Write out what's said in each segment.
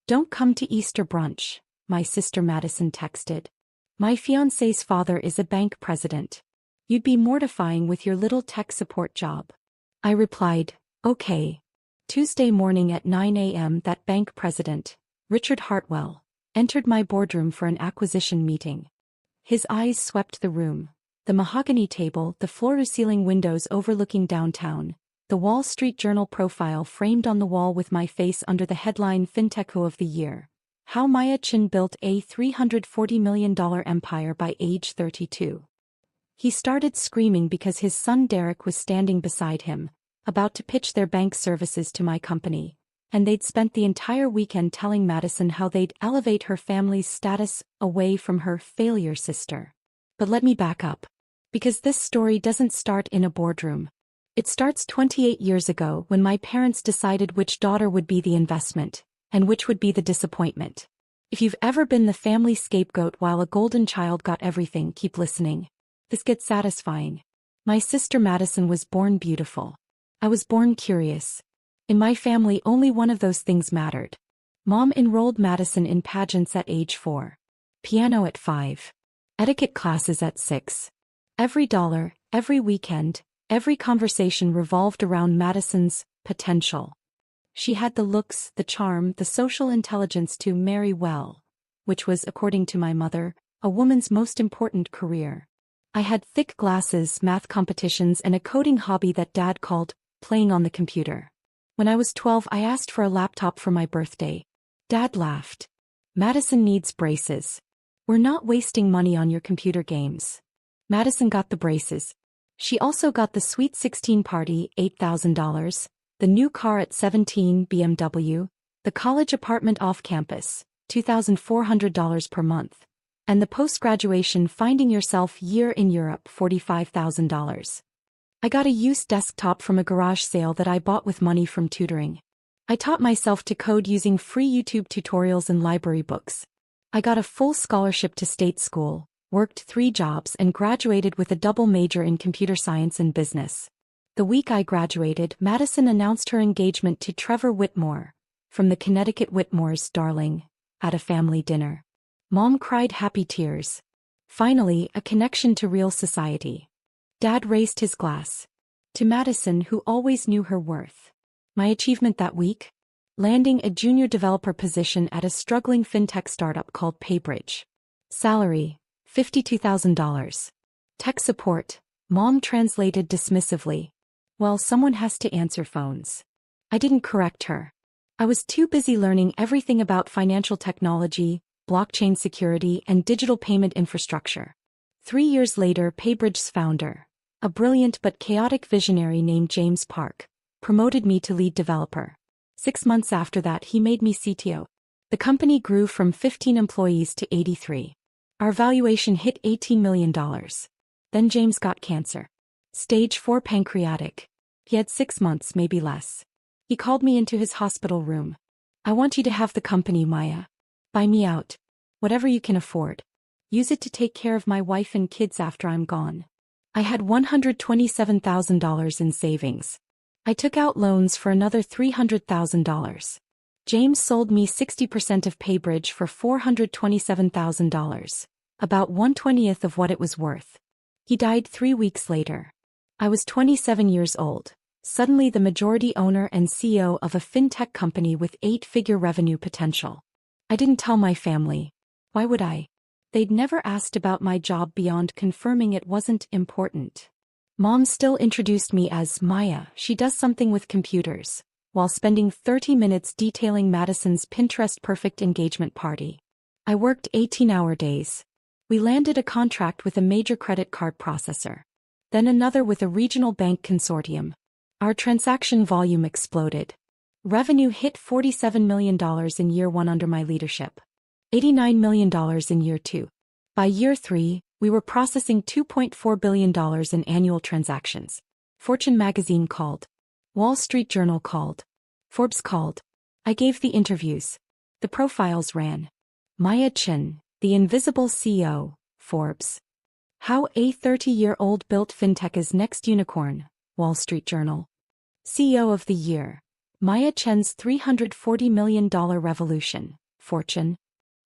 Don't come to Easter brunch, my sister Madison texted. My fiancé's father is a bank president. You'd be mortifying with your little tech support job. I replied, okay. Tuesday morning at 9 a.m. that bank president, Richard Hartwell, entered my boardroom for an acquisition meeting. His eyes swept the room. The mahogany table, the floor-to-ceiling windows overlooking downtown, the Wall Street Journal profile framed on the wall with my face under the headline FinTech of the Year. How Maya Chin Built a $340 million empire by age 32. He started screaming because his son Derek was standing beside him, about to pitch their bank services to my company, and they'd spent the entire weekend telling Madison how they'd elevate her family's status away from her failure sister. But let me back up. Because this story doesn't start in a boardroom. It starts 28 years ago when my parents decided which daughter would be the investment, and which would be the disappointment. If you've ever been the family scapegoat while a golden child got everything, keep listening. This gets satisfying. My sister Madison was born beautiful. I was born curious. In my family only one of those things mattered. Mom enrolled Madison in pageants at age 4. Piano at 5. Etiquette classes at 6. Every dollar, every weekend, every conversation revolved around Madison's potential. She had the looks, the charm, the social intelligence to marry well, which was, according to my mother, a woman's most important career. I had thick glasses, math competitions, and a coding hobby that Dad called playing on the computer. When I was 12, I asked for a laptop for my birthday. Dad laughed. Madison needs braces. We're not wasting money on your computer games. Madison got the braces. She also got the Sweet 16 party, $8,000, the new car at 17, BMW, the college apartment off campus, $2,400 per month, and the post-graduation Finding Yourself year in Europe, $45,000. I got a used desktop from a garage sale that I bought with money from tutoring. I taught myself to code using free YouTube tutorials and library books. I got a full scholarship to state school, worked 3 jobs, and graduated with a double major in computer science and business. The week I graduated, Madison announced her engagement to Trevor Whitmore, from the Connecticut Whitmores, darling, at a family dinner. Mom cried happy tears. Finally, a connection to real society. Dad raised his glass. To Madison, who always knew her worth. My achievement that week? Landing a junior developer position at a struggling fintech startup called PayBridge. Salary, $52,000. Tech support, Mom translated dismissively. Well, someone has to answer phones. I didn't correct her. I was too busy learning everything about financial technology, blockchain security, and digital payment infrastructure. 3 years later, PayBridge's founder, a brilliant but chaotic visionary named James Park, promoted me to lead developer. 6 months after that, he made me CTO. The company grew from 15 employees to 83. Our valuation hit $18 million. Then James got cancer. Stage 4 pancreatic. He had 6 months, maybe less. He called me into his hospital room. I want you to have the company, Maya. Buy me out. Whatever you can afford. Use it to take care of my wife and kids after I'm gone. I had $127,000 in savings. I took out loans for another $300,000. James sold me 60% of PayBridge for $427,000, about 1/20th of what it was worth. He died 3 weeks later. I was 27 years old, suddenly the majority owner and CEO of a fintech company with 8-figure revenue potential. I didn't tell my family. Why would I? They'd never asked about my job beyond confirming it wasn't important. Mom still introduced me as Maya. She does something with computers, while spending 30 minutes detailing Madison's Pinterest-perfect engagement party. I worked 18-hour days. We landed a contract with a major credit card processor. Then another with a regional bank consortium. Our transaction volume exploded. Revenue hit $47 million in year 1 under my leadership. $89 million in year 2. By year 3, we were processing $2.4 billion in annual transactions. Fortune magazine called. Wall Street Journal called. Forbes called. I gave the interviews. The profiles ran. Maya Chin, the invisible CEO, Forbes. How a 30-year-old built fintech is next unicorn, Wall Street Journal. CEO of the Year, Maya Chen's $340 million revolution, fortune.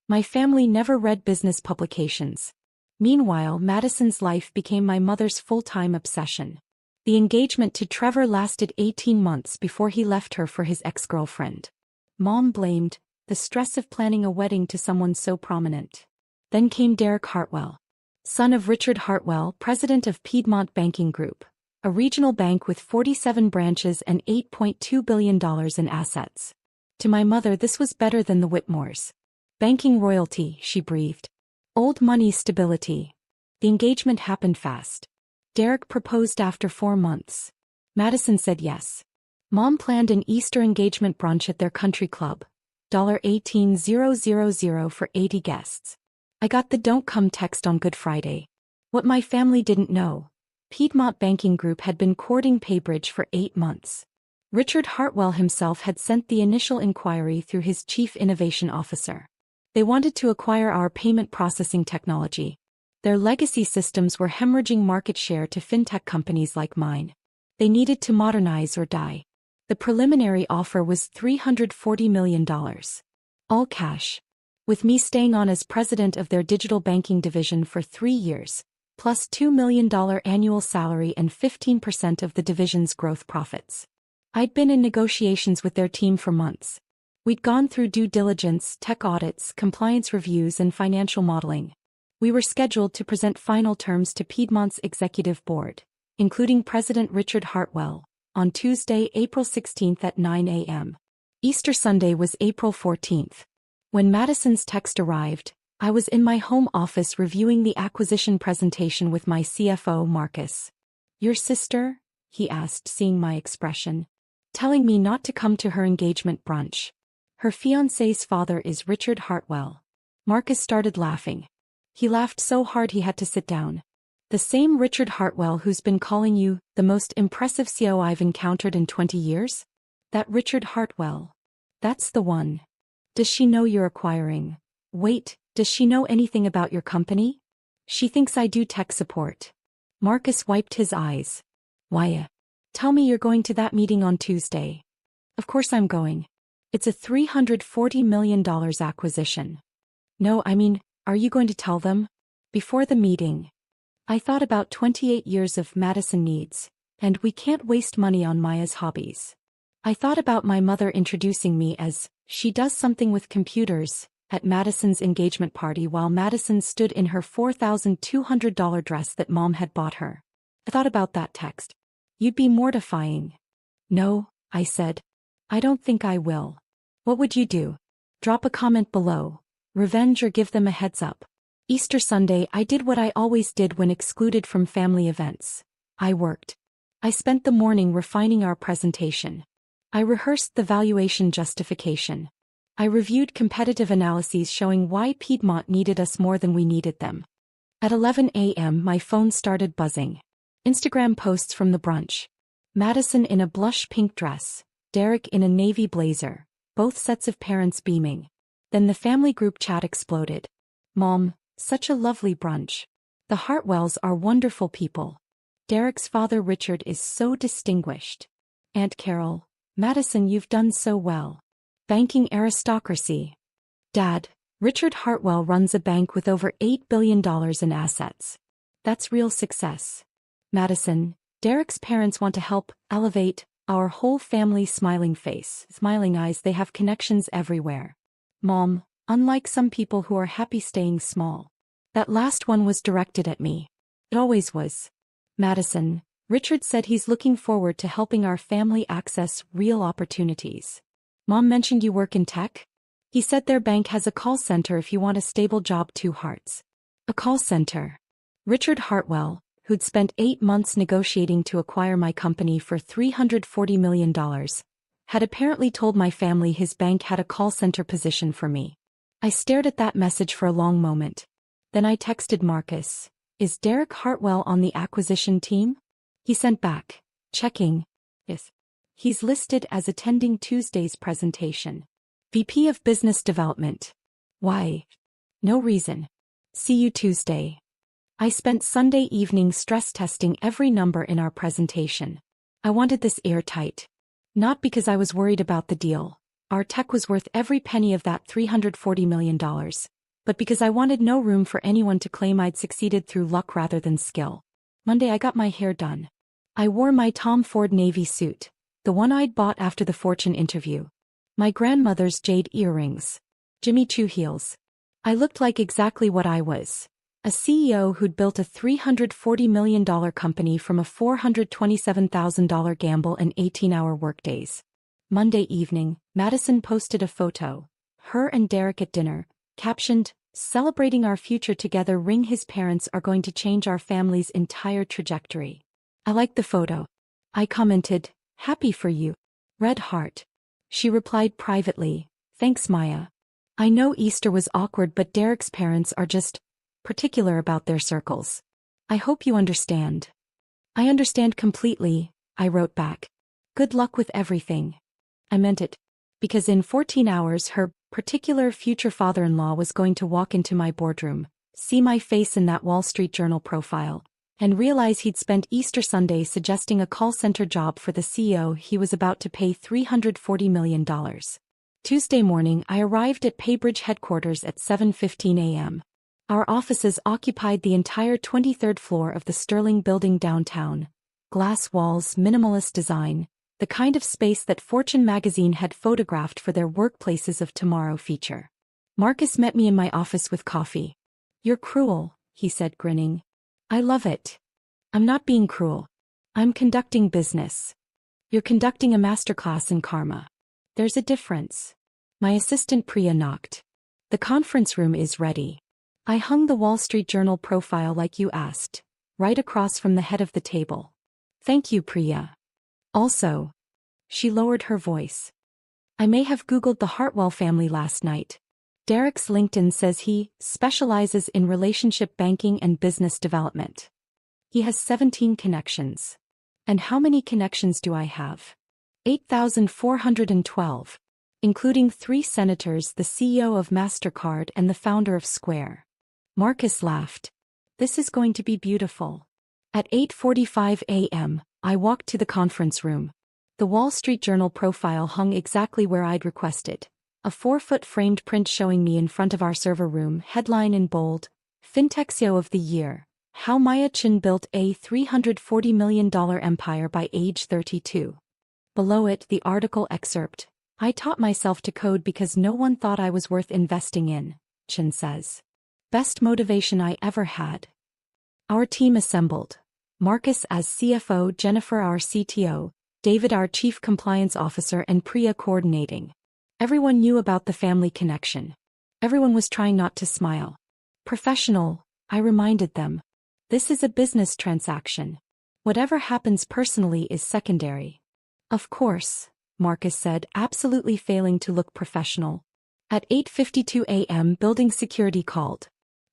My family never read business publications. Meanwhile, Madison's life became my mother's full-time obsession. The engagement to Trevor lasted 18 months before he left her for his ex-girlfriend. Mom blamed the stress of planning a wedding to someone so prominent. Then came Derek Hartwell, son of Richard Hartwell, president of Piedmont Banking Group, a regional bank with 47 branches and $8.2 billion in assets. To my mother, this was better than the Whitmores. Banking royalty, she breathed. Old money stability. The engagement happened fast. Derek proposed after 4 months. Madison said yes. Mom planned an Easter engagement brunch at their country club. $18,000 for 80 guests. I got the "don't come" text on Good Friday. What my family didn't know: Piedmont Banking Group had been courting Paybridge for 8 months. Richard Hartwell himself had sent the initial inquiry through his chief innovation officer. They wanted to acquire our payment processing technology. Their legacy systems were hemorrhaging market share to fintech companies like mine. They needed to modernize or die. The preliminary offer was $340 million. All cash. With me staying on as president of their digital banking division for 3 years, plus $2 million annual salary and 15% of the division's growth profits. I'd been in negotiations with their team for months. We'd gone through due diligence, tech audits, compliance reviews, and financial modeling. We were scheduled to present final terms to Piedmont's executive board, including President Richard Hartwell, on Tuesday, April 16 at 9 a.m. Easter Sunday was April 14. When Madison's text arrived, I was in my home office reviewing the acquisition presentation with my CFO, Marcus. "Your sister?" he asked, seeing my expression. "Telling me not to come to her engagement brunch. Her fiancé's father is Richard Hartwell." Marcus started laughing. He laughed so hard he had to sit down. "The same Richard Hartwell who's been calling you the most impressive CEO I've encountered in 20 years? That Richard Hartwell. That's the one. Does she know you're acquiring? Wait, does she know anything about your company? She thinks I do tech support." Marcus wiped his eyes. "Why? Tell me you're going to that meeting on Tuesday." "Of course I'm going. It's a $340 million acquisition." "No, I mean, are you going to tell them?" "Before the meeting." I thought about 28 years of Madison needs, and we can't waste money on Maya's hobbies. I thought about my mother introducing me as "she does something with computers" at Madison's engagement party while Madison stood in her $4,200 dress that Mom had bought her. I thought about that text. "You'd be mortifying." "No," I said. "I don't think I will." "What would you do?" "Drop a comment below. Revenge or give them a heads up." Easter Sunday, I did what I always did when excluded from family events. I worked. I spent the morning refining our presentation. I rehearsed the valuation justification. I reviewed competitive analyses showing why Piedmont needed us more than we needed them. At 11 a.m. my phone started buzzing. Instagram posts from the brunch. Madison in a blush pink dress, Derek in a navy blazer, both sets of parents beaming. Then the family group chat exploded. "Mom, such a lovely brunch. The Hartwells are wonderful people. Derek's father Richard is so distinguished. Aunt Carol, Madison, you've done so well. Banking aristocracy. Dad, Richard Hartwell runs a bank with over $8 billion in assets. That's real success. Madison, Derek's parents want to help elevate our whole family." Smiling face, smiling eyes, they have connections everywhere. "Mom, unlike some people who are happy staying small." That last one was directed at me. It always was. "Madison, Richard said he's looking forward to helping our family access real opportunities." "Mom mentioned you work in tech?" "He said their bank has a call center if you want a stable job." 2 hearts. A call center. Richard Hartwell, who'd spent 8 months negotiating to acquire my company for $340 million, had apparently told my family his bank had a call center position for me. I stared at that message for a long moment. Then I texted Marcus, "Is Derek Hartwell on the acquisition team?" He sent back, "Checking. Yes. He's listed as attending Tuesday's presentation. VP of Business Development." "Why?" "No reason. See you Tuesday." I spent Sunday evening stress testing every number in our presentation. I wanted this airtight. Not because I was worried about the deal. Our tech was worth every penny of that $340 million. But because I wanted no room for anyone to claim I'd succeeded through luck rather than skill. Monday I got my hair done. I wore my Tom Ford navy suit, the one I'd bought after the Fortune interview. My grandmother's jade earrings. Jimmy Choo heels. I looked like exactly what I was. A CEO who'd built a $340 million company from a $427,000 gamble and 18-hour workdays. Monday evening, Madison posted a photo. Her and Derek at dinner, captioned, "Celebrating our future together. His parents are going to change our family's entire trajectory." I liked the photo. I commented, "Happy for you. Red heart." She replied privately, "Thanks, Maya. I know Easter was awkward, but Derek's parents are just particular about their circles. I hope you understand." "I understand completely," I wrote back. "Good luck with everything." I meant it. Because in 14 hours her particular future father-in-law was going to walk into my boardroom, see my face in that Wall Street Journal profile, and realize he'd spent Easter Sunday suggesting a call center job for the CEO he was about to pay $340 million. Tuesday morning I arrived at Paybridge headquarters at 7:15 a.m. Our offices occupied the entire 23rd floor of the Sterling building downtown. Glass walls, minimalist design, the kind of space that Fortune magazine had photographed for their Workplaces of Tomorrow feature. Marcus met me in my office with coffee. "You're cruel," he said, grinning. "I love it. I'm not being cruel. I'm conducting business. You're conducting a masterclass in karma. There's a difference." My assistant Priya knocked. "The conference room is ready. I hung the Wall Street Journal profile like you asked, right across from the head of the table." "Thank you, Priya. Also," she lowered her voice, "I may have Googled the Hartwell family last night. Derek's LinkedIn says he specializes in relationship banking and business development. He has 17 connections. And how many connections do I have? 8,412. Including 3 senators, the CEO of MasterCard and the founder of Square." Marcus laughed. "This is going to be beautiful." At 8:45 a.m., I walked to the conference room. The Wall Street Journal profile hung exactly where I'd requested. A 4-foot framed print showing me in front of our server room, headline in bold, "Fintech CEO of the Year, How Maya Chin Built a $340 million Empire by Age 32. Below it, the article excerpt, "I taught myself to code because no one thought I was worth investing in," Chin says. "Best motivation I ever had." Our team assembled. Marcus as CFO, Jennifer our CTO, David our Chief Compliance Officer, and Priya coordinating. Everyone knew about the family connection. Everyone was trying not to smile. "Professional," I reminded them. "This is a business transaction. Whatever happens personally is secondary." "Of course," Marcus said, absolutely failing to look professional. At 8:52 a.m. building security called.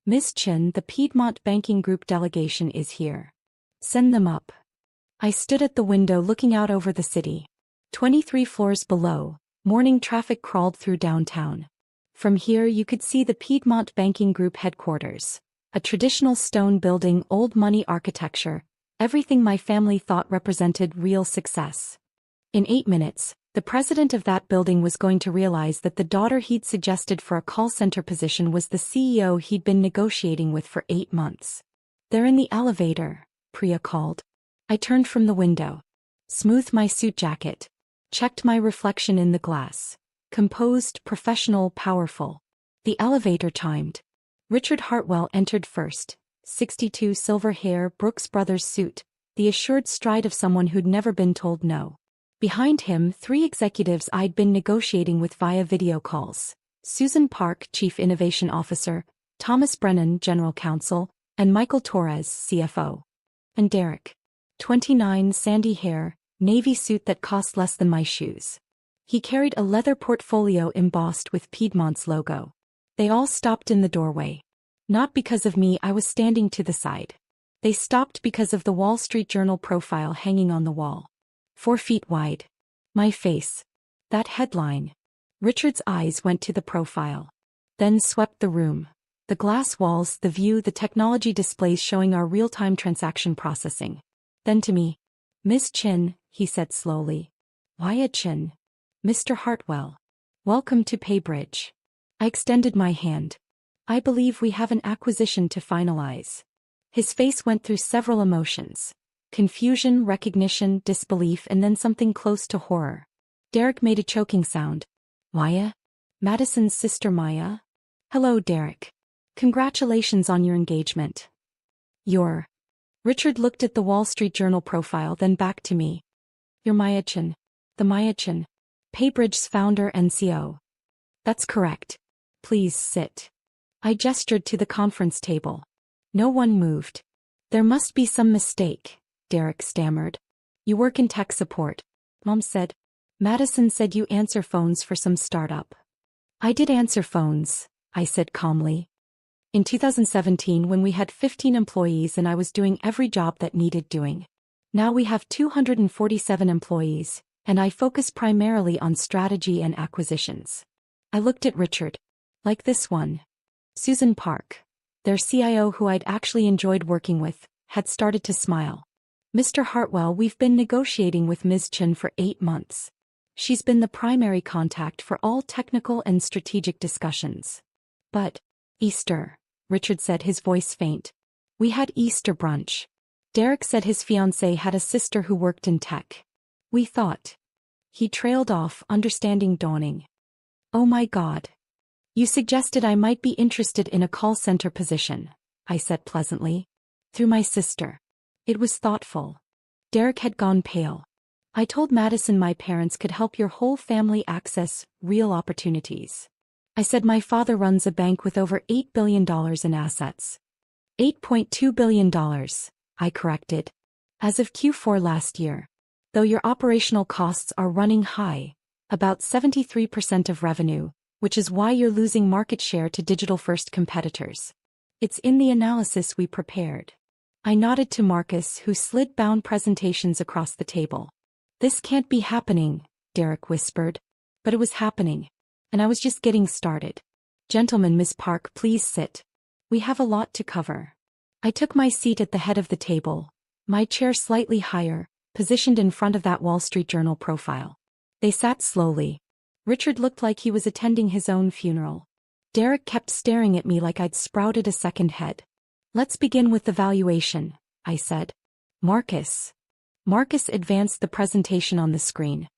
"Ms. Chin, the Piedmont Banking Group delegation is here. Send them up." I stood at the window looking out over the city. 23 floors below, morning traffic crawled through downtown. From here you could see the Piedmont Banking Group headquarters. A traditional stone building, old money architecture, everything my family thought represented real success. In 8 minutes, the president of that building was going to realize that the daughter he'd suggested for a call center position was the CEO he'd been negotiating with for 8 months. "They're in the elevator," Priya called. I turned from the window. Smoothed my suit jacket. Checked my reflection in the glass. Composed, professional, powerful. The elevator chimed. Richard Hartwell entered first. 62, silver hair, Brooks Brothers suit, the assured stride of someone who'd never been told no. Behind him, 3 executives I'd been negotiating with via video calls. Susan Park, Chief Innovation Officer, Thomas Brennan, General Counsel, and Michael Torres, CFO. And Derek. 29, sandy hair, navy suit that cost less than my shoes. He carried a leather portfolio embossed with Piedmont's logo. They all stopped in the doorway. Not because of me, I was standing to the side. They stopped because of the Wall Street Journal profile hanging on the wall. 4 feet wide. My face. That headline. Richard's eyes went to the profile. Then swept the room. The glass walls, the view, the technology displays showing our real-time transaction processing. Then to me. "Ms. Chin," he said slowly. Wyatt Chin. Mr. Hartwell. Welcome to Paybridge. I extended my hand. I believe we have an acquisition to finalize. His face went through several emotions. Confusion, recognition, disbelief, and then something close to horror. Derek made a choking sound. Maya? Madison's sister Maya? Hello, Derek. Congratulations on your engagement. Richard looked at the Wall Street Journal profile, then back to me. You're Maya Chin. The Maya Chin. Paybridge's founder and CEO. That's correct. Please sit. I gestured to the conference table. No one moved. There must be some mistake, Derek stammered. You work in tech support, Mom said. Madison said you answer phones for some startup. I did answer phones, I said calmly. In 2017 when we had 15 employees and I was doing every job that needed doing. Now we have 247 employees, and I focus primarily on strategy and acquisitions. I looked at Richard. Like this one. Susan Park, their CIO who I'd actually enjoyed working with, had started to smile. Mr. Hartwell, we've been negotiating with Ms. Chin for 8 months. She's been the primary contact for all technical and strategic discussions. But, Easter, Richard said, his voice faint. We had Easter brunch. Derek said his fiancé had a sister who worked in tech. We thought. He trailed off, understanding dawning. Oh my God. You suggested I might be interested in a call center position, I said pleasantly. Through my sister. It was thoughtful. Derek had gone pale. I told Madison my parents could help your whole family access real opportunities. I said my father runs a bank with over $8 billion in assets. $8.2 billion, I corrected. As of Q4 last year. Though your operational costs are running high, about 73% of revenue, which is why you're losing market share to digital-first competitors. It's in the analysis we prepared. I nodded to Marcus, who slid bound presentations across the table. This can't be happening, Derek whispered. But it was happening. And I was just getting started. Gentlemen, Miss Park, please sit. We have a lot to cover. I took my seat at the head of the table, my chair slightly higher, positioned in front of that Wall Street Journal profile. They sat slowly. Richard looked like he was attending his own funeral. Derek kept staring at me like I'd sprouted a second head. Let's begin with the valuation, I said. Marcus advanced the presentation on the screen.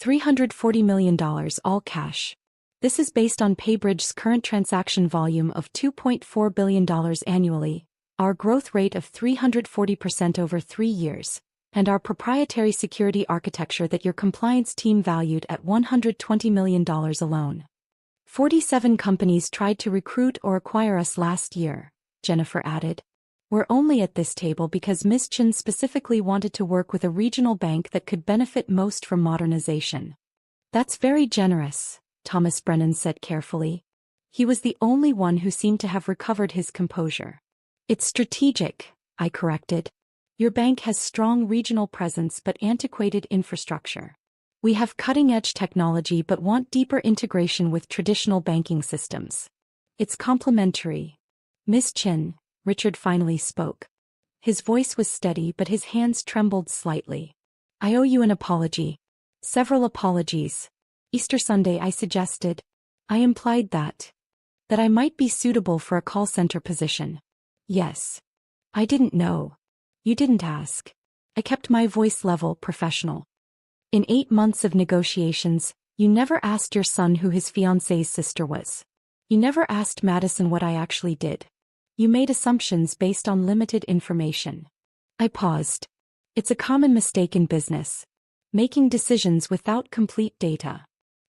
$340 million, all cash. This is based on Paybridge's current transaction volume of $2.4 billion annually, our growth rate of 340% over 3 years, and our proprietary security architecture that your compliance team valued at $120 million alone. 47 companies tried to recruit or acquire us last year, Jennifer added. We're only at this table because Ms. Chin specifically wanted to work with a regional bank that could benefit most from modernization. That's very generous, Thomas Brennan said carefully. He was the only one who seemed to have recovered his composure. It's strategic, I corrected. Your bank has strong regional presence but antiquated infrastructure. We have cutting-edge technology but want deeper integration with traditional banking systems. It's complementary. Ms. Chin, Richard finally spoke. His voice was steady but his hands trembled slightly. I owe you an apology. Several apologies. Easter Sunday I suggested. I implied that I might be suitable for a call center position. Yes. I didn't know. You didn't ask. I kept my voice level, professional. In 8 months of negotiations, you never asked your son who his fiancé's sister was. You never asked Madison what I actually did. You made assumptions based on limited information. I paused. It's a common mistake in business. Making decisions without complete data.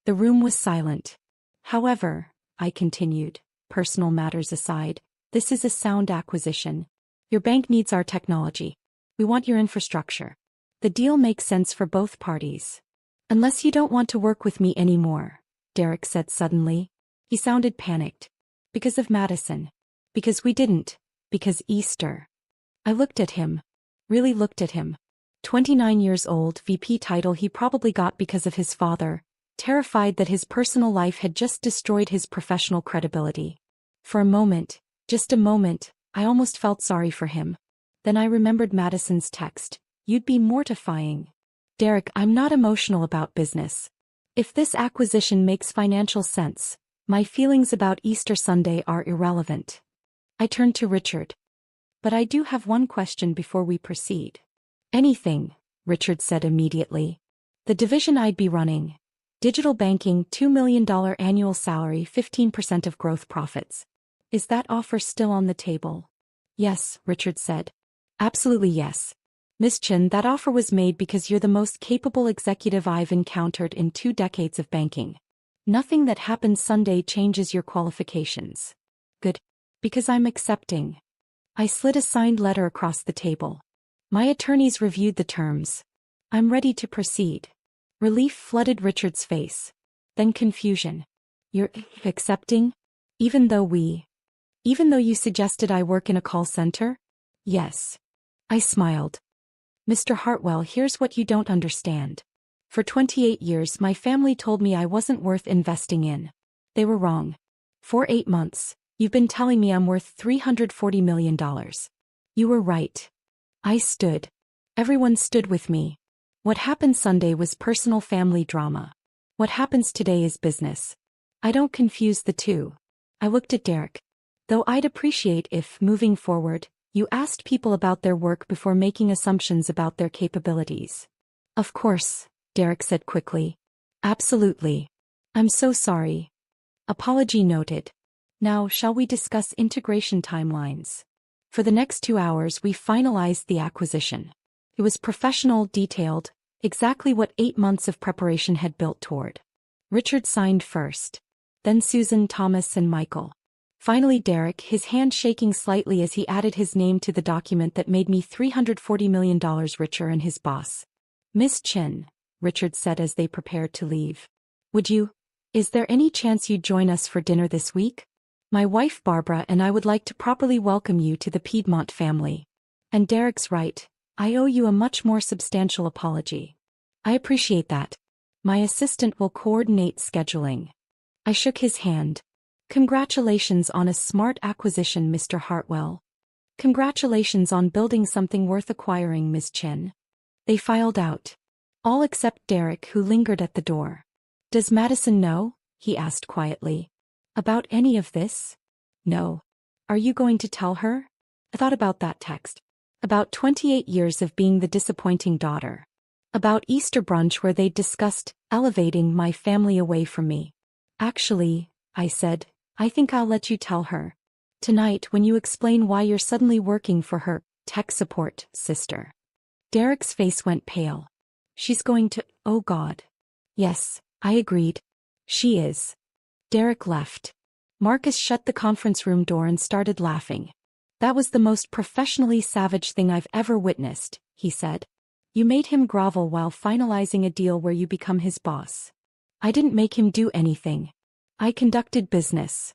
The room was silent. However, I continued, personal matters aside, this is a sound acquisition. Your bank needs our technology. We want your infrastructure. The deal makes sense for both parties. Unless you don't want to work with me anymore, Derek said suddenly. He sounded panicked. Because of Madison. Because we didn't. Because Easter. I looked at him. Really looked at him. 29 years old, VP title he probably got because of his father, terrified that his personal life had just destroyed his professional credibility. For a moment, just a moment, I almost felt sorry for him. Then I remembered Madison's text. You'd be mortifying. Derek, I'm not emotional about business. If this acquisition makes financial sense, my feelings about Easter Sunday are irrelevant. I turned to Richard. But I do have one question before we proceed. Anything, Richard said immediately. The division I'd be running. Digital banking, $2 million annual salary, 15% of growth profits. Is that offer still on the table? Yes, Richard said. Absolutely yes. Miss Chin, that offer was made because you're the most capable executive I've encountered in 2 decades of banking. Nothing that happens Sunday changes your qualifications. Good. Because I'm accepting. I slid a signed letter across the table. My attorneys reviewed the terms. I'm ready to proceed. Relief flooded Richard's face. Then confusion. You're accepting? Even though you suggested I work in a call center? Yes. I smiled. Mr. Hartwell, here's what you don't understand. For 28 years my family told me I wasn't worth investing in. They were wrong. For 8 months, you've been telling me I'm worth $340 million. You were right. I stood. Everyone stood with me. What happened Sunday was personal family drama. What happens today is business. I don't confuse the two. I looked at Derek. Though I'd appreciate if, moving forward, you asked people about their work before making assumptions about their capabilities. Of course, Derek said quickly. Absolutely. I'm so sorry. Apology noted. Now, shall we discuss integration timelines? For the next 2 hours we finalized the acquisition. It was professional, detailed, exactly what 8 months of preparation had built toward. Richard signed first. Then Susan, Thomas, and Michael. Finally Derek, his hand shaking slightly as he added his name to the document that made me $340 million richer and his boss. Miss Chin, Richard said as they prepared to leave. Is there any chance you'd join us for dinner this week? My wife Barbara and I would like to properly welcome you to the Piedmont family. And Derek's right, I owe you a much more substantial apology. I appreciate that. My assistant will coordinate scheduling. I shook his hand. Congratulations on a smart acquisition, Mr. Hartwell. Congratulations on building something worth acquiring, Ms. Chin. They filed out. All except Derek, who lingered at the door. Does Madison know? He asked quietly. About any of this? No. Are you going to tell her? I thought about that text. About 28 years of being the disappointing daughter. About Easter brunch where they discussed elevating my family away from me. Actually, I said, I think I'll let you tell her. Tonight when you explain why you're suddenly working for her tech support sister. Derek's face went pale. She's going to, oh God. Yes, I agreed. She is. Derek left. Marcus shut the conference room door and started laughing. That was the most professionally savage thing I've ever witnessed, he said. You made him grovel while finalizing a deal where you become his boss. I didn't make him do anything. I conducted business.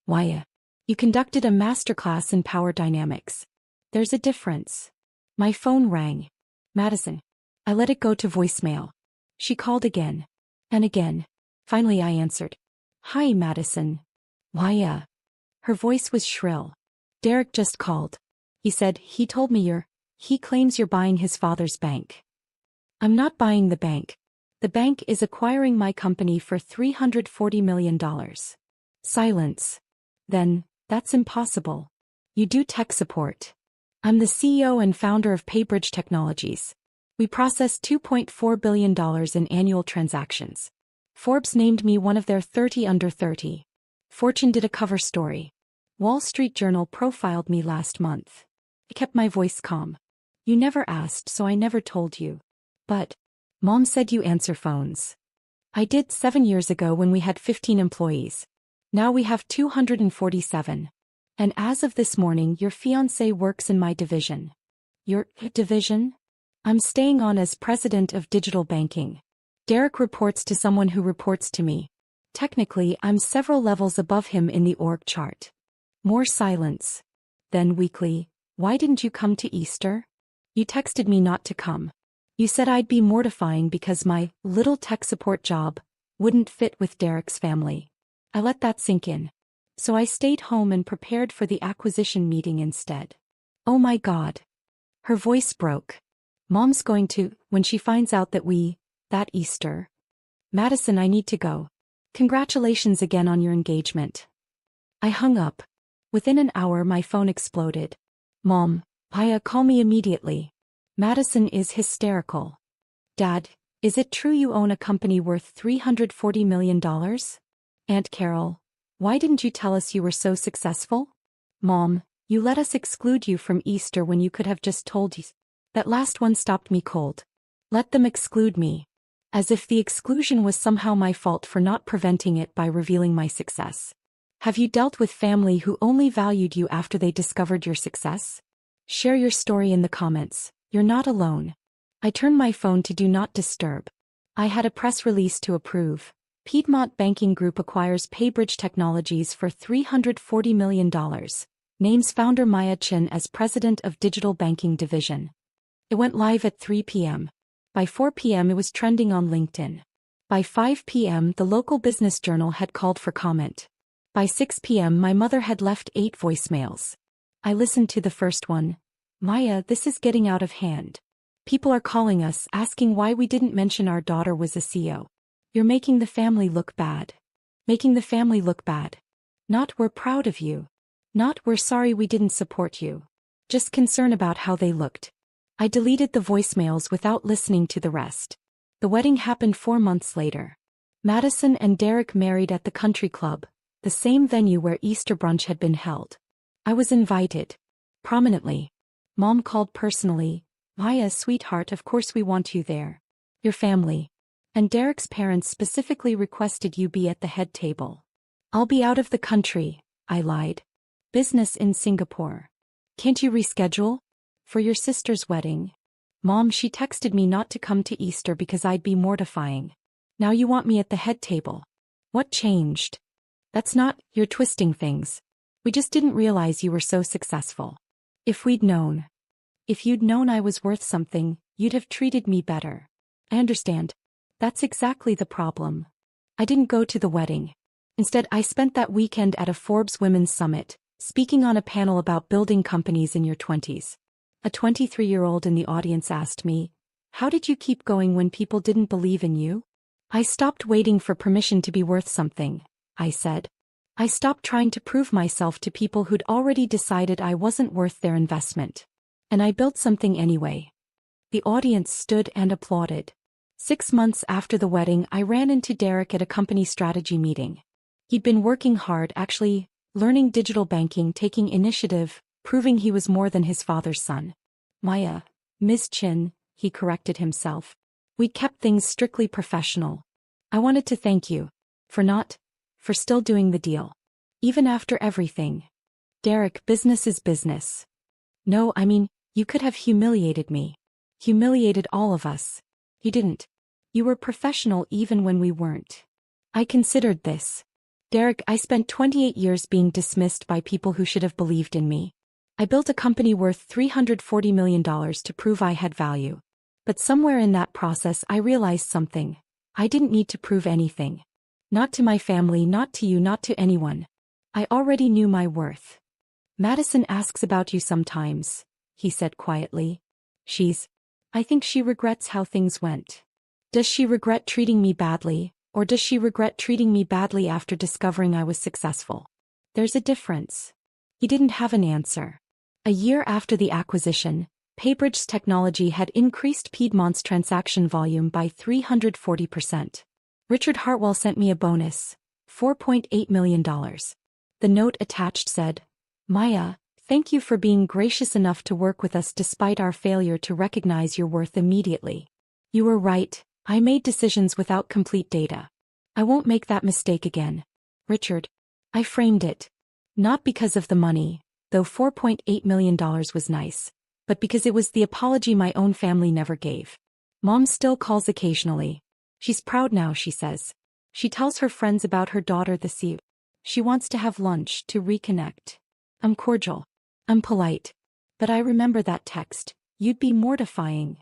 Why? You conducted a masterclass in power dynamics. There's a difference. My phone rang. Madison. I let it go to voicemail. She called again. And again. Finally I answered. Hi, Madison. Why? Her voice was shrill. Derek just called. He said, he told me he claims you're buying his father's bank. I'm not buying the bank. The bank is acquiring my company for $340 million. Silence. Then, that's impossible. You do tech support. I'm the CEO and founder of PayBridge Technologies. We process $2.4 billion in annual transactions. Forbes named me one of their 30 under 30. Fortune did a cover story. Wall Street Journal profiled me last month. I kept my voice calm. You never asked, so I never told you. But, Mom said you answer phones. I did 7 years ago when we had 15 employees. Now we have 247. And as of this morning, your fiancé works in my division. Your division? I'm staying on as president of digital banking. Derek reports to someone who reports to me. Technically, I'm several levels above him in the org chart. More silence. Then weakly, why didn't you come to Easter? You texted me not to come. You said I'd be mortifying because my little tech support job wouldn't fit with Derek's family. I let that sink in. So I stayed home and prepared for the acquisition meeting instead. Oh my God. Her voice broke. Mom's going to, when she finds out that Easter. Madison, I need to go. Congratulations again on your engagement. I hung up. Within an hour my phone exploded. Mom, Paya, call me immediately. Madison is hysterical. Dad, is it true you own a company worth $340 million? Aunt Carol, why didn't you tell us you were so successful? Mom, you let us exclude you from Easter when you could have just told us. That last one stopped me cold. Let them exclude me. As if the exclusion was somehow my fault for not preventing it by revealing my success. Have you dealt with family who only valued you after they discovered your success? Share your story in the comments. You're not alone. I turned my phone to Do Not Disturb. I had a press release to approve. Piedmont Banking Group acquires PayBridge Technologies for $340 million. Names founder Maya Chin as president of Digital Banking Division. It went live at 3 p.m. By 4 p.m. it was trending on LinkedIn. By 5 p.m. the local business journal had called for comment. By 6 p.m. my mother had left 8 voicemails. I listened to the first one. Maya, this is getting out of hand. People are calling us asking why we didn't mention our daughter was a CEO. You're making the family look bad. Making the family look bad. Not we're proud of you. Not we're sorry we didn't support you. Just concern about how they looked. I deleted the voicemails without listening to the rest. The wedding happened 4 months later. Madison and Derek married at the country club, the same venue where Easter brunch had been held. I was invited. Prominently. Mom called personally. Maya, sweetheart, of course we want you there. Your family. And Derek's parents specifically requested you be at the head table. I'll be out of the country, I lied. Business in Singapore. Can't you reschedule? For your sister's wedding. Mom, she texted me not to come to Easter because I'd be mortifying. Now you want me at the head table. What changed? That's not, you're twisting things. We just didn't realize you were so successful. If we'd known. If you'd known I was worth something, you'd have treated me better. I understand. That's exactly the problem. I didn't go to the wedding. Instead, I spent that weekend at a Forbes Women's Summit, speaking on a panel about building companies in your 20s. A 23-year-old in the audience asked me, how did you keep going when people didn't believe in you? I stopped waiting for permission to be worth something, I said. I stopped trying to prove myself to people who'd already decided I wasn't worth their investment. And I built something anyway. The audience stood and applauded. 6 months after the wedding, I ran into Derek at a company strategy meeting. He'd been working hard, actually, learning digital banking, taking initiative, proving he was more than his father's son. Maya, Ms. Chin, he corrected himself. We kept things strictly professional. I wanted to thank you. For still doing the deal. Even after everything. Derek, business is business. No, I mean, you could have humiliated me. Humiliated all of us. You didn't. You were professional even when we weren't. I considered this. Derek, I spent 28 years being dismissed by people who should have believed in me. I built a company worth $340 million to prove I had value. But somewhere in that process I realized something. I didn't need to prove anything. Not to my family, not to you, not to anyone. I already knew my worth. Madison asks about you sometimes, he said quietly. I think she regrets how things went. Does she regret treating me badly, or does she regret treating me badly after discovering I was successful? There's a difference. He didn't have an answer. A year after the acquisition, PayBridge's technology had increased Piedmont's transaction volume by 340%. Richard Hartwell sent me a bonus, $4.8 million. The note attached said, Maya, thank you for being gracious enough to work with us despite our failure to recognize your worth immediately. You were right, I made decisions without complete data. I won't make that mistake again. Richard. I framed it. Not because of the money, though $4.8 million was nice, but because it was the apology my own family never gave. Mom still calls occasionally. She's proud now, she says. She tells her friends about her daughter this eve. She wants to have lunch to reconnect. I'm cordial. I'm polite. But I remember that text. You'd be mortifying.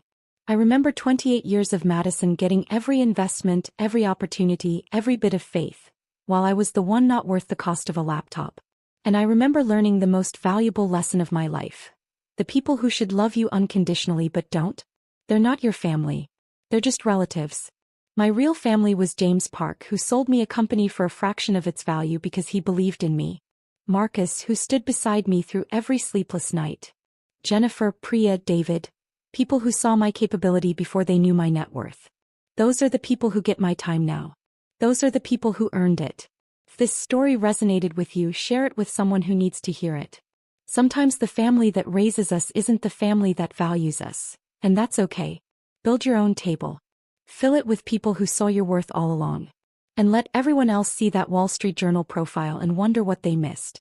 I remember 28 years of Madison getting every investment, every opportunity, every bit of faith, while I was the one not worth the cost of a laptop. And I remember learning the most valuable lesson of my life. The people who should love you unconditionally but don't. They're not your family. They're just relatives. My real family was James Park, who sold me a company for a fraction of its value because he believed in me. Marcus, who stood beside me through every sleepless night. Jennifer, Priya, David. People who saw my capability before they knew my net worth. Those are the people who get my time now. Those are the people who earned it. If this story resonated with you, share it with someone who needs to hear it. Sometimes the family that raises us isn't the family that values us, and that's okay. Build your own table. Fill it with people who saw your worth all along. And let everyone else see that Wall Street Journal profile and wonder what they missed.